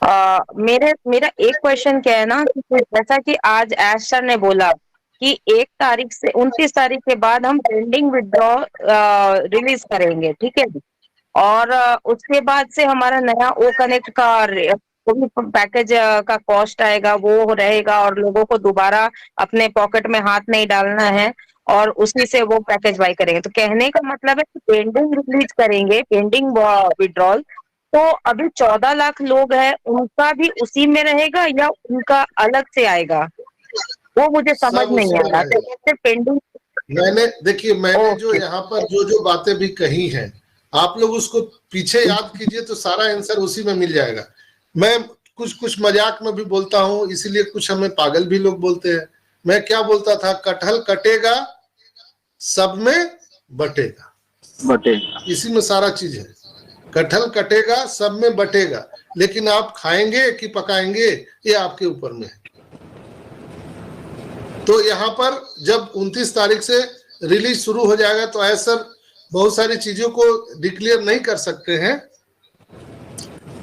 मेरा एक क्वेश्चन क्या है ना, कि जैसा कि आज ऐश सर ने बोला कि 1 तारीख से 29 तारीख के बाद हम पेंडिंग विड्रॉ रिलीज करेंगे, ठीक है। और उसके बाद से हमारा नया ओ कनेक्ट का जो भी पैकेज का कॉस्ट आएगा वो रहेगा, और लोगों को दोबारा अपने पॉकेट में हाथ नहीं डालना है, और उसी से वो पैकेज बाई करेंगे। तो कहने का मतलब है कि पेंडिंग रिलीज करेंगे, पेंडिंग विड्रॉल। तो अभी 14 लाख लोग हैं, उनका भी उसी में रहेगा या उनका अलग से आएगा? वो मुझे समझ सब नहीं उसी आ में रहा, तो रहेगा। सिर्फ पेंडिंग। देखिए, मैंने जो ओके। यहाँ पर जो जो बातें भी कही हैं, आप लोग उसको पीछे याद कीजिए तो सारा आंसर उसी में मिल जाएगा। मैं कुछ कुछ मजाक में भी बोलता हूँ, इसीलिए कुछ हमें पागल भी लोग बोलते हैं। मैं क्या बोलता था, कटहल कटेगा सब में बटेगा, इसी में सारा चीज है। कटहल कटेगा सब में बटेगा, लेकिन आप खाएंगे कि पकाएंगे ये आपके ऊपर में है। तो यहाँ पर जब 29 तारीख से रिलीज शुरू हो जाएगा तो ऐसा बहुत सारी चीजों को डिक्लेयर नहीं कर सकते हैं,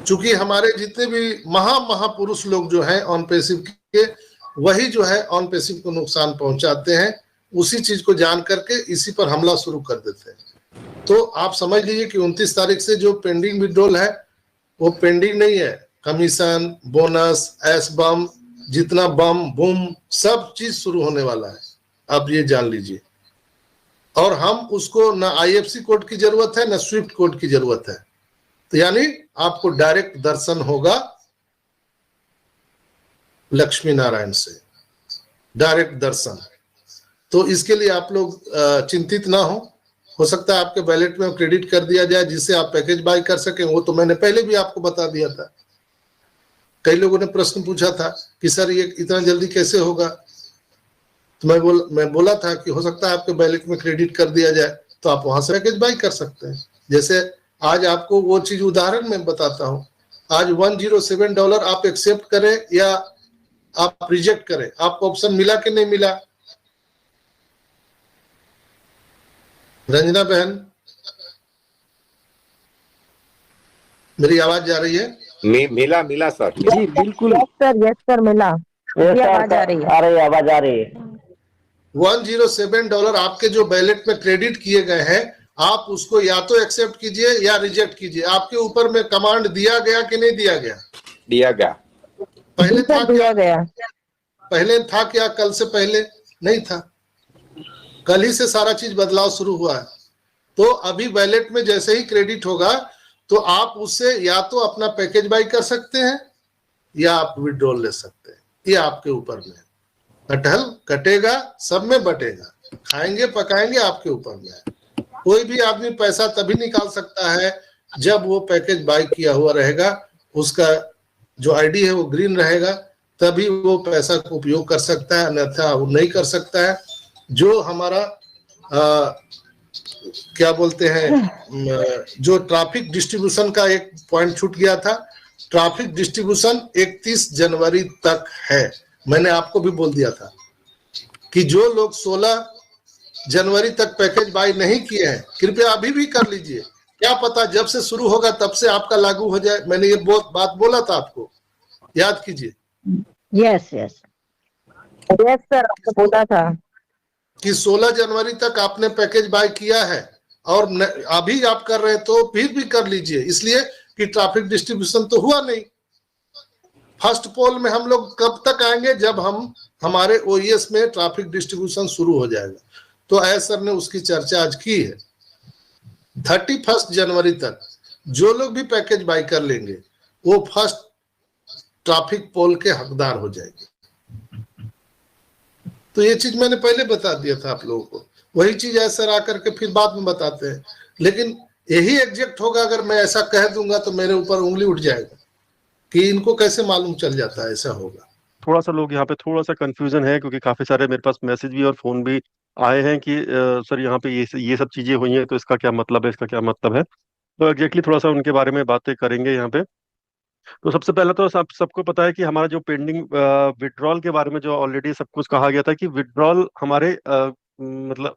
क्योंकि हमारे जितने भी महापुरुष लोग जो हैं ऑन पैसिव के, वही जो है ऑन पैसिव को नुकसान पहुंचाते हैं। उसी चीज को जान करके इसी पर हमला शुरू कर देते हैं। तो आप समझ लीजिए कि 29 तारीख से जो पेंडिंग विड्रॉल है वो पेंडिंग नहीं है। कमीशन, बोनस, एस बम, जितना बम बूम सब चीज शुरू होने वाला है, आप ये जान लीजिए। और हम उसको ना आईएफसी कोड की जरूरत है ना स्विफ्ट कोड की जरूरत है। तो यानी आपको डायरेक्ट दर्शन होगा लक्ष्मी नारायण से, डायरेक्ट दर्शन। तो इसके लिए आप लोग चिंतित ना हो सकता है आपके बैलेट में क्रेडिट कर दिया जाए जिससे आप पैकेज बाय कर सकें। वो तो मैंने पहले भी आपको बता दिया था। कई लोगों ने प्रश्न पूछा था कि सर ये इतना जल्दी कैसे होगा, तो मैं बोला था कि हो सकता है आपके बैलेट में क्रेडिट कर दिया जाए तो आप वहां से पैकेज बाय कर सकते हैं। जैसे आज आपको वो चीज उदाहरण में बताता हूँ। आज $107 आप एक्सेप्ट करें या आप रिजेक्ट करें, आपको ऑप्शन मिला कि नहीं मिला? रंजना बहन, मेरी आवाज जा रही है? मिला मिला सर। जी बिल्कुल। यस सर मिला। आवाज आ रही है, आवाज आ रही है। $107 आपके जो बैलेट में क्रेडिट किए गए हैं, आप उसको या तो एक्सेप्ट कीजिए या रिजेक्ट कीजिए। आपके ऊपर में कमांड दिया गया कि नहीं दिया गया? दिया गया। पहले था दिया गया। पहले था क्या? कल से पहले नहीं था, कल ही से सारा चीज बदलाव शुरू हुआ है। तो अभी बैलेट में जैसे ही क्रेडिट होगा तो आप उससे या तो अपना पैकेज बाई कर सकते हैं या आप विड्रॉल ले सकते हैं। ये आपके ऊपर में है। कटहल कटेगा सब में बटेगा, खाएंगे पकाएंगे आपके ऊपर में है। कोई भी आदमी पैसा तभी निकाल सकता है जब वो पैकेज बाई किया हुआ रहेगा, उसका जो आईडी है वो ग्रीन रहेगा, तभी वो पैसा को उपयोग कर सकता है, अन्यथा वो नहीं कर सकता है। जो हमारा क्या बोलते हैं, जो ट्रैफिक डिस्ट्रीब्यूशन का एक पॉइंट छूट गया था, ट्रैफिक डिस्ट्रीब्यूशन 31 जनवरी तक है। मैंने आपको भी बोल दिया था कि जो लोग 16 जनवरी तक पैकेज बाय नहीं किए हैं कृपया अभी भी कर लीजिए। क्या पता जब से शुरू होगा तब से आपका लागू हो जाए। मैंने ये बात बोला था आपको, याद कीजिए। यस यस यस सर, आपको बोला था कि 16 जनवरी तक आपने पैकेज बाय किया है और अभी आप कर रहे हैं तो फिर भी कर लीजिए, इसलिए कि ट्रैफिक डिस्ट्रीब्यूशन तो हुआ नहीं। फर्स्ट पोल में हम लोग कब तक आएंगे? जब हमारे ओईएस में ट्रैफिक डिस्ट्रीब्यूशन शुरू हो जाएगा। तो ऐसा सर ने उसकी चर्चा आज की है। 31 जनवरी तक जो लोग भी पैकेज बाय कर लेंगे वो फर्स्ट ट्रैफिक पोल के हकदार हो जाएंगे। तो ये चीज मैंने पहले बता दिया था आप लोगों को। वही चीज ऐसा आकर के फिर बाद में बताते हैं, लेकिन यही एग्जैक्ट होगा। अगर मैं ऐसा कह दूंगा तो मेरे ऊपर उंगली उठ जाएगा कि इनको कैसे मालूम चल जाता है ऐसा होगा। थोड़ा सा लोग यहाँ पे थोड़ा सा कंफ्यूजन है, क्योंकि काफी सारे मेरे पास मैसेज भी और फोन भी आए हैं कि सर यहाँ पे ये सब चीजें हुई हैं तो इसका क्या मतलब है, इसका क्या मतलब है। तो एग्जैक्टली थोड़ा सा उनके बारे में बातें करेंगे यहाँ पे। तो सबसे पहले तो सबको पता है कि हमारा जो पेंडिंग विड्रॉल के बारे में जो ऑलरेडी सब कुछ कहा गया था कि विड्रॉल हमारे मतलब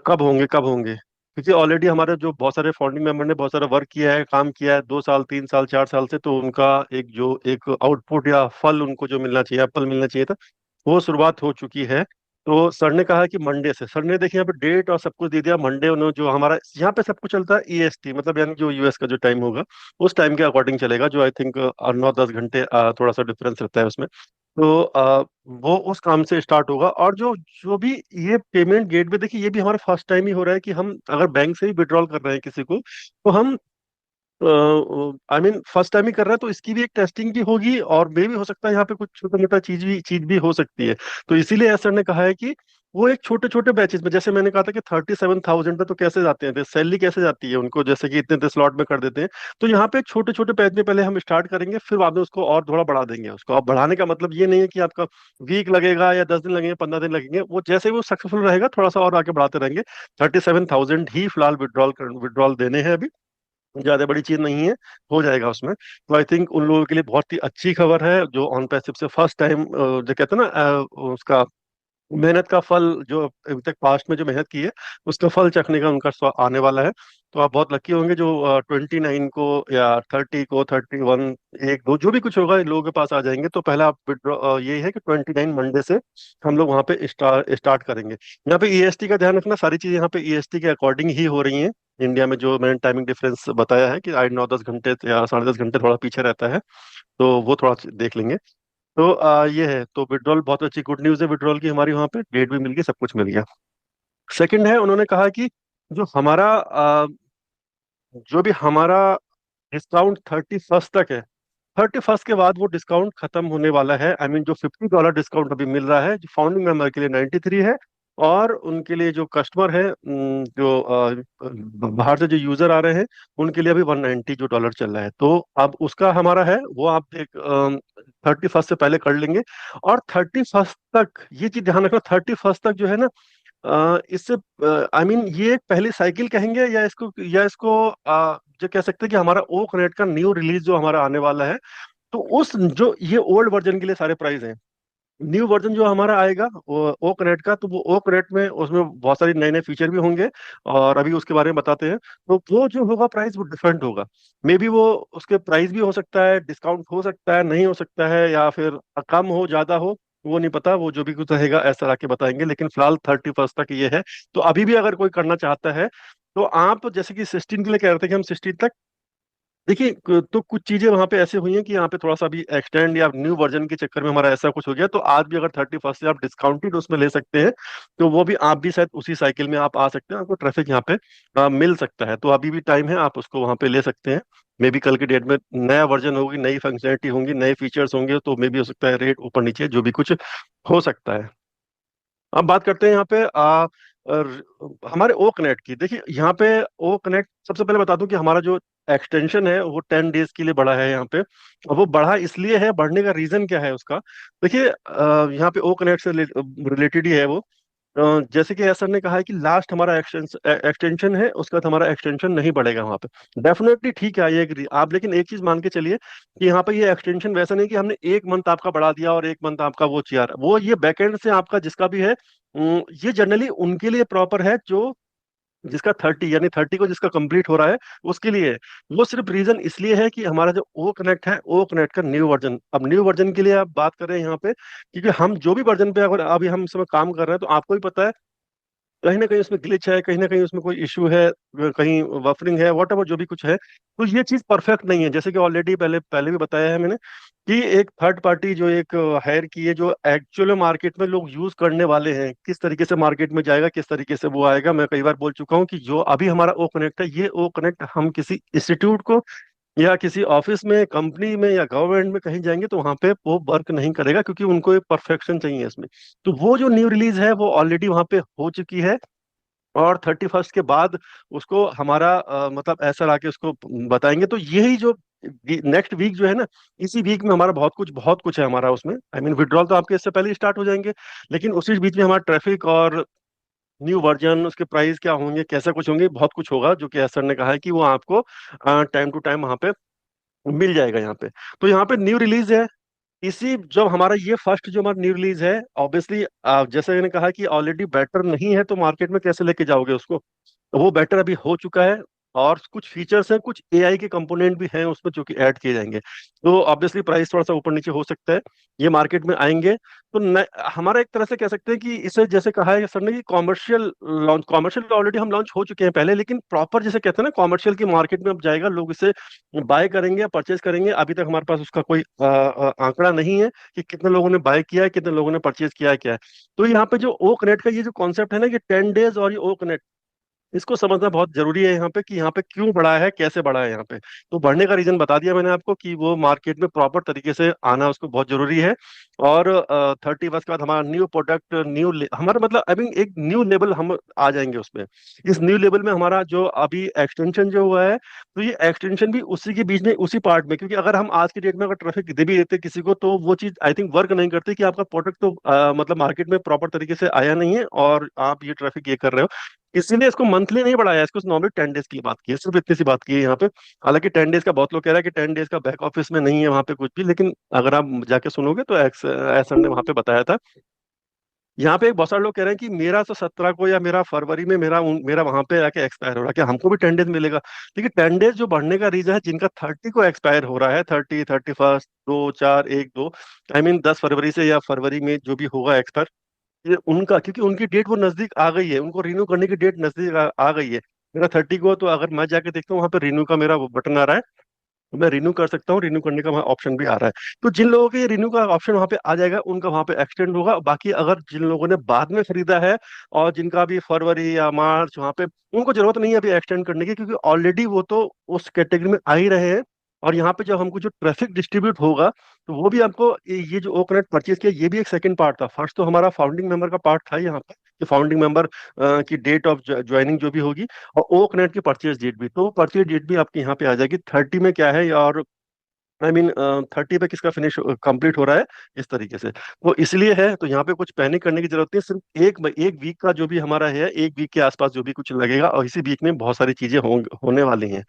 कब होंगे कब होंगे। क्योंकि ऑलरेडी हमारे जो बहुत सारे फाउंडिंग मेंबर ने बहुत सारा वर्क किया है, काम किया है 2 साल 3 साल 4 साल से, तो उनका एक आउटपुट या फल उनको जो मिलना चाहिए, एप्पल मिलना चाहिए था, वो शुरुआत हो चुकी है। तो सर ने कहा कि मंडे से, सर ने देखिए यहाँ पे डेट और सब कुछ दे दिया। मंडे उन्होंने जो हमारा यहाँ पे सब कुछ चलता है ईएसटी, मतलब यानी जो यूएस का जो टाइम होगा उस टाइम के अकॉर्डिंग चलेगा, जो आई थिंक 9-10 घंटे थोड़ा सा डिफरेंस रहता है उसमें। तो वो उस काम से स्टार्ट होगा। और जो जो भी ये पेमेंट गेटवे, देखिए ये भी हमारा फर्स्ट टाइम ही हो रहा है कि हम अगर बैंक से ही विड्रॉल कर रहे हैं किसी को, तो हम आई मीन फर्स्ट टाइम ही कर रहे हैं, तो इसकी भी एक टेस्टिंग भी होगी, और मे भी हो सकता है यहाँ पे कुछ छोटा मोटा चीज भी हो सकती है। तो इसीलिए सर ने कहा है कि वो एक छोटे छोटे बैचेस में, जैसे मैंने कहा था कि 37,000 पे तो कैसे जाते हैं, सैलरी कैसे जाती है उनको, जैसे कि इतने इतने स्लॉट में कर देते हैं। तो यहाँ पे छोटे छोटे बैच में पहले हम स्टार्ट करेंगे, फिर बाद में उसको और थोड़ा बढ़ा देंगे। उसको अब बढ़ाने का मतलब ये नहीं है कि आपका वीक लगेगा या 10 दिन लगेंगे 15 दिन लगेंगे, वो जैसे ही वो सक्सेसफुल रहेगा थोड़ा सा और आगे बढ़ाते रहेंगे। 37,000 ही फिलहाल विड्रॉल देने हैं अभी, ज्यादा बड़ी चीज नहीं है, हो जाएगा उसमें। तो आई थिंक उन लोगों के लिए बहुत ही अच्छी खबर है, जो ऑन पैसिव से फर्स्ट टाइम, जो कहते हैं ना, उसका मेहनत का फल, जो अभी तक पास्ट में जो मेहनत की है उसका फल चखने का उनका आने वाला है। तो आप बहुत लकी होंगे जो 29 को या 30 को, 31, एक दो जो भी कुछ होगा इन लोगों के पास आ जाएंगे। तो पहला आप विड्रॉ ये है कि 29 मंडे से हम लोग वहाँ पे स्टार्ट करेंगे। यहाँ पे ईएसटी का ध्यान रखना, सारी चीजें यहाँ पे ईएसटी के अकॉर्डिंग ही हो रही हैं। इंडिया में जो मैंने टाइमिंग डिफरेंस बताया है कि 8-9-10 घंटे या 10.5 घंटे थोड़ा पीछे रहता है, तो वो थोड़ा देख लेंगे। तो ये है, तो विड्रॉल बहुत अच्छी गुड न्यूज़ है विड्रॉल की, हमारी वहाँ पे डेट भी मिल गई, सब कुछ मिल गया। सेकंड है, उन्होंने कहा कि जो हमारा जो भी हमारा डिस्काउंट 31 तक है, 31 के बाद वो डिस्काउंट खत्म होने वाला है। आई मीन जो $50 डिस्काउंट अभी मिल रहा है, जो फाउंडिंग मेंबर के लिए 93 है, और उनके लिए जो कस्टमर है, जो बाहर से जो यूजर आ रहे हैं, उनके लिए अभी 190 जो डॉलर चल रहा है। तो अब उसका हमारा है, वो आप देख 31 से पहले कर लेंगे। और 31 तक ये चीज ध्यान रखना, 31 तक जो है ना, इससे आई मीन ये एक पहली साइकिल कहेंगे, या इसको जो कह सकते हैं कि हमारा ओक नेट का न्यू रिलीज जो हमारा आने वाला है। तो उस जो ये ओल्ड वर्जन के लिए सारे प्राइस हैं, न्यू वर्जन जो हमारा आएगा वो ओक नेट का, तो वो ओक नेट में उसमें बहुत सारी नए नए फीचर भी होंगे, और अभी उसके बारे में बताते हैं। तो वो जो होगा प्राइस वो डिफरेंट होगा। मे बी वो उसके प्राइस भी हो सकता है, डिस्काउंट हो सकता है, नहीं हो सकता है, या फिर कम हो ज्यादा हो, वो नहीं पता। वो जो भी कुछ रहेगा ऐसा आके बताएंगे, लेकिन फिलहाल 31 तक ये है। तो अभी भी अगर कोई करना चाहता है, तो आप जैसे कि 16 के लिए कह रहे थे कि हम 16 तक, देखिए तो कुछ चीजें वहां पे ऐसे हुई हैं कि यहाँ पे थोड़ा सा भी एक्सटेंड या न्यू वर्जन के चक्कर में हमारा ऐसा कुछ हो गया। तो आज भी अगर 31 से आप डिस्काउंटेड उसमें ले सकते हैं, तो वो भी आप भी शायद उसी साइकिल में आप आ सकते हैं, आपको ट्रैफिक यहाँ पे मिल सकता है। तो अभी भी टाइम है, आप उसको वहां पे ले सकते हैं। मे बी कल की डेट में नया वर्जन होगी, नई फंक्शनलिटी होंगी, नए फीचर्स होंगे, तो मे बी हो सकता है रेट ऊपर नीचे जो भी कुछ हो सकता है। अब बात करते हैं यहाँ पे हमारे ओ कनेक्ट की। देखिए यहाँ पे ओ कनेक्ट, सबसे पहले बता दूं कि हमारा जो एक्सटेंशन है वो 10 डेज के लिए बढ़ा है यहाँ पे। और वो बढ़ा इसलिए है, बढ़ने का रीजन क्या है उसका, देखिए यहाँ पे ओ कनेक्ट से रिलेटेड ही है वो। जैसे कि सर ने कहा है कि लास्ट हमारा एक्सटेंशन है, उसके बाद हमारा एक्सटेंशन नहीं बढ़ेगा वहाँ पे। डेफिनेटली ठीक है, ये आप लेकिन एक चीज मान के चलिए कि यहाँ पे ये एक्सटेंशन वैसा नहीं कि हमने एक मंथ आपका बढ़ा दिया और एक मंथ आपका वो किया, वो ये बैकएंड से आपका जिसका भी है, ये जनरली उनके लिए प्रॉपर है, जो जिसका 30 यानी 30 को जिसका कंप्लीट हो रहा है उसके लिए है। वो सिर्फ रीजन इसलिए है कि हमारा जो ओ कनेक्ट है, ओ कनेक्ट का न्यू वर्जन, अब न्यू वर्जन के लिए आप बात कर रहे हैं यहाँ पे, क्योंकि हम जो भी वर्जन पे अगर अभी हम इस समय काम कर रहे हैं, तो आपको ही पता है कहीं ना कहीं उसमें ग्लिच है, कहीं ना कहीं उसमें कोई इश्यू है, कहीं बफरिंग है, वॉट एवर जो भी कुछ है। तो ये चीज परफेक्ट नहीं है, जैसे कि ऑलरेडी पहले पहले भी बताया है मैंने कि एक थर्ड पार्टी जो एक हायर की है, जो एक्चुअल मार्केट में लोग यूज करने वाले हैं, किस तरीके से मार्केट में जाएगा, किस तरीके से वो आएगा। मैं कई बार बोल चुका हूँ कि जो अभी हमारा ओ कनेक्ट है, ये ओ कनेक्ट हम किसी इंस्टीट्यूट को या किसी ऑफिस में, कंपनी में या गवर्नमेंट में कहीं जाएंगे तो वहां पे वो वर्क नहीं करेगा, क्योंकि उनको एक परफेक्शन चाहिए इसमें। तो वो जो न्यू रिलीज है वो ऑलरेडी वहां पे हो चुकी है, और 31 के बाद उसको हमारा मतलब ऐसा लाके उसको बताएंगे। तो यही जो नेक्स्ट वीक जो है ना, इसी वीक में हमारा बहुत कुछ है हमारा उसमें। आई मीन विड्रॉल तो आपके इससे पहले ही स्टार्ट हो जाएंगे, लेकिन उसी बीच में हमारा ट्रैफिक और न्यू वर्जन, उसके प्राइस क्या होंगे, कैसा कुछ होंगे, बहुत कुछ होगा, जो कि सर ने कहा है कि वो आपको टाइम टू टाइम वहाँ पे मिल जाएगा यहाँ पे। तो यहाँ पे न्यू रिलीज है, इसी जब हमारा ये फर्स्ट जो हमारा न्यू रिलीज है, ऑब्वियसली जैसे मैंने कहा कि ऑलरेडी बेटर नहीं है, तो मार्केट में कैसे लेके जाओगे उसको। वो बेटर अभी हो चुका है। और कुछ फीचर्स हैं, कुछ एआई के कंपोनेंट भी हैं उसमें जो कि ऐड किए जाएंगे, तो ऑब्वियसली प्राइस थोड़ा सा ऊपर नीचे हो सकता है। ये मार्केट में आएंगे तो हमारा एक तरह से कह सकते हैं कि इसे जैसे कहा है सर ने कि कॉमर्शियल ऑलरेडी हम लॉन्च हो चुके हैं पहले, लेकिन प्रॉपर जैसे कहते हैं ना कॉमर्शियल की मार्केट में अब जाएगा, लोग इसे बाय करेंगे या परचेज करेंगे। अभी तक हमारे पास उसका कोई आंकड़ा नहीं है कि कितने लोगों ने बाय किया है, कितने लोगों ने परचेज किया है, क्या है। तो यहाँ पे जो ओक नेट का ये जो कॉन्सेप्ट है ना कि 10 डेज और ये ओक नेट, इसको समझना बहुत जरूरी है यहाँ पे कि यहाँ पे क्यों बढ़ा है, कैसे बढ़ा है यहाँ पे। तो बढ़ने का रीजन बता दिया मैंने आपको कि वो मार्केट में प्रॉपर तरीके से आना उसको बहुत जरूरी है। और 31 के बाद हमारा न्यू प्रोडक्ट, हमारा मतलब आई मीन एक न्यू लेवल हम आ जाएंगे उसमें। इस न्यू लेवल में हमारा जो अभी एक्सटेंशन जो हुआ है, तो ये एक्सटेंशन भी उसी के बीच में, उसी पार्ट में, क्योंकि अगर हम आज की डेट में अगर ट्रैफिक दे भी देते किसी को, तो वो चीज आई थिंक वर्क नहीं करती कि आपका प्रोडक्ट तो मतलब मार्केट में प्रॉपर तरीके से आया नहीं है और आप ये ट्रैफिक ये कर रहे हो। इसीलिए इसको मंथली नहीं बढ़ाया, इसको नॉर्मली 10 डेज की बात की है, सिर्फ इतनी सी बात की है यहाँ पे। हालांकि 10 डेज का बहुत लोग कह रहे हैं कि 10 डेज का बैक ऑफिस में नहीं है वहां पे कुछ भी, लेकिन अगर आप जाके सुनोगे तो एसर ने वहां पे बताया था। यहाँ पे बहुत सारे लोग कह रहे हैं कि मेरा तो 17 को या मेरा फरवरी में मेरा वहां पे आके एक्सपायर हो रहा है, क्या हमको भी 10 डेज मिलेगा? देखिए 10 डेज जो बढ़ने का रीजन है, जिनका 30 को एक्सपायर हो रहा है, 30, 31, 2, 4, 1, 2, आई मीन 10 फरवरी से या फरवरी में जो भी होगा एक्सपायर, ये उनका, क्योंकि उनकी डेट वो नजदीक आ गई है, उनको रिन्यू करने की डेट नजदीक आ गई है। मेरा 30 को, तो अगर मैं जाके देखता हूँ वहां पे रिन्यू का मेरा बटन आ रहा है, तो मैं रिन्यू कर सकता हूँ, रिन्यू करने का वहाँ ऑप्शन भी आ रहा है। तो जिन लोगों के रिन्यू का ऑप्शन वहाँ पे आ जाएगा, उनका वहाँ पे एक्सटेंड होगा। बाकी अगर जिन लोगों ने बाद में खरीदा है और जिनका भी फरवरी या मार्च वहाँ पे, उनको जरूरत नहीं है अभी एक्सटेंड करने की, क्योंकि ऑलरेडी वो तो उस कैटेगरी में आ ही रहे हैं। और यहाँ पे जब हमको जो ट्रैफिक डिस्ट्रीब्यूट होगा, तो वो भी आपको ये जो ओकनेट परचेज किया, ये भी एक सेकंड पार्ट था। फर्स्ट तो हमारा फाउंडिंग मेंबर का पार्ट था यहाँ पे, कि फाउंडिंग मेंबर की डेट ऑफ ज्वाइनिंग जो भी होगी, और ओक नेट की परचेज डेट भी, तो परचेज डेट भी आपकी यहाँ पे आ जाएगी 30 में क्या है, और आई मीन 30 पे किसका फिनिश कंप्लीट हो रहा है, इस तरीके से। तो इसलिए है, तो यहाँ पे कुछ पैनिक करने की जरूरत नहीं है, सिर्फ एक वीक का जो भी हमारा है, एक वीक के आसपास जो भी कुछ लगेगा, और इसी वीक में बहुत सारी चीजें होने वाली हैं।